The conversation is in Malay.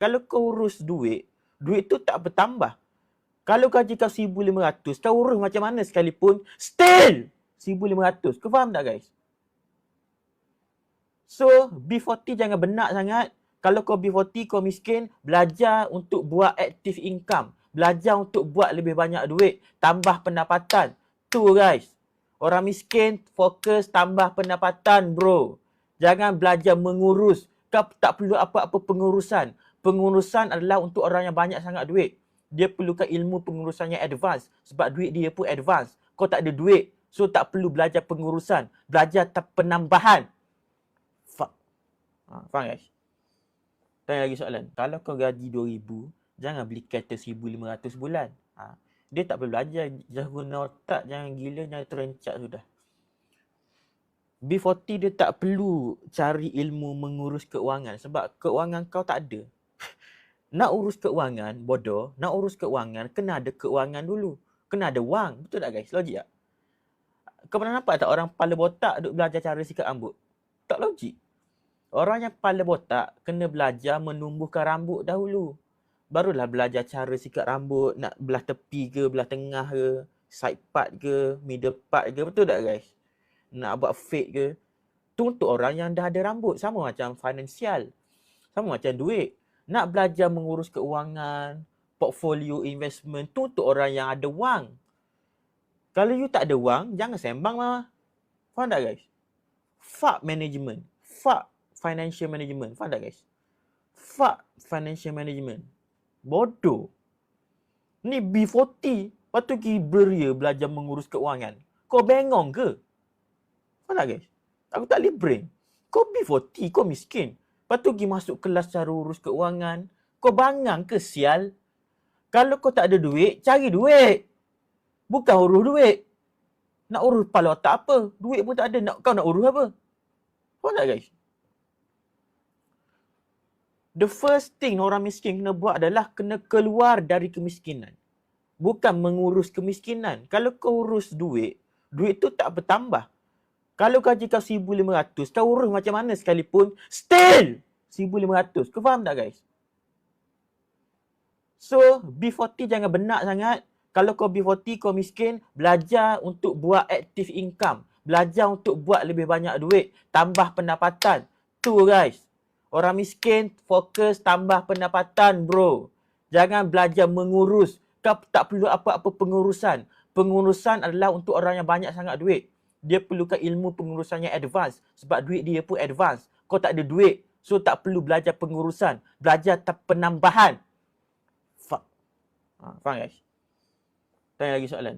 Kalau kau urus duit, duit tu tak bertambah. Kalau gaji kau 1,500, kau urus macam mana sekalipun, still 1,500. Kau faham tak guys? So, B40 jangan benak sangat. Kalau kau B40, kau miskin, belajar untuk buat active income. Belajar untuk buat lebih banyak duit. Tambah pendapatan. Tu guys. Orang miskin, fokus tambah pendapatan bro. Jangan belajar mengurus. Kau tak perlu apa-apa pengurusan. Pengurusan adalah untuk orang yang banyak sangat duit. Dia perlukan ilmu pengurusan yang advance. Sebab duit dia pun advance. Kau tak ada duit. So, tak perlu belajar pengurusan. Belajar penambahan. Faham guys? Tanya lagi soalan. Kalau kau gaji 2,000, jangan beli kereta 1,500 bulan. Dia tak perlu belajar. Jangan guna otak. Jangan gila. Jangan terencak sudah. B40 dia tak perlu cari ilmu mengurus keuangan. Sebab keuangan kau tak ada. Nak urus keuangan, bodoh. Nak urus keuangan, kena ada keuangan dulu. Kena ada wang. Betul tak guys? Logik tak? Kau pernah nampak tak orang kepala botak duk belajar cara sikat rambut? Tak logik. Orang yang kepala botak kena belajar menumbuhkan rambut dahulu. Barulah belajar cara sikat rambut, nak belah tepi ke, belah tengah ke, side part ke, middle part ke. Betul tak guys? Nak buat fade ke. Tu untuk orang yang dah ada rambut. Sama macam finansial. Sama macam duit. Nak belajar mengurus keuangan, portfolio investment, tu untuk orang yang ada wang. Kalau you tak ada wang, jangan sembang lah. Faham tak guys? Fuck management. Fuck financial management. Faham tak guys? Fuck financial management. Bodoh. Ni B40. Lepas tu pergi beria belajar mengurus keuangan. Kau bengong ke? Faham tak guys? Aku tak boleh brain. Kau B40, kau miskin. Lepas tu pergi masuk kelas cara urus keuangan. Kau bangang ke sial? Kalau kau tak ada duit, cari duit. Bukan urus duit. Nak urus kepala otak apa? Duit pun tak ada. Kau nak urus apa? Faham tak guys? The first thing orang miskin kena buat adalah kena keluar dari kemiskinan. Bukan mengurus kemiskinan. Kalau kau urus duit, duit tu tak bertambah. Kalau gaji kau 1,500, kau urus macam mana sekalipun, still 1,500. Kau faham tak guys? So, B40 jangan benak sangat. Kalau kau B40, kau miskin, belajar untuk buat active income. Belajar untuk buat lebih banyak duit. Tambah pendapatan. Tu guys. Orang miskin, fokus tambah pendapatan bro. Jangan belajar mengurus. Kau tak perlu apa-apa pengurusan. Pengurusan adalah untuk orang yang banyak sangat duit. Dia perlukan ilmu pengurusan yang advance. Sebab duit dia pun advance. Kau tak ada duit. So tak perlu belajar pengurusan. Belajar penambahan. Faham guys? Tanya lagi soalan.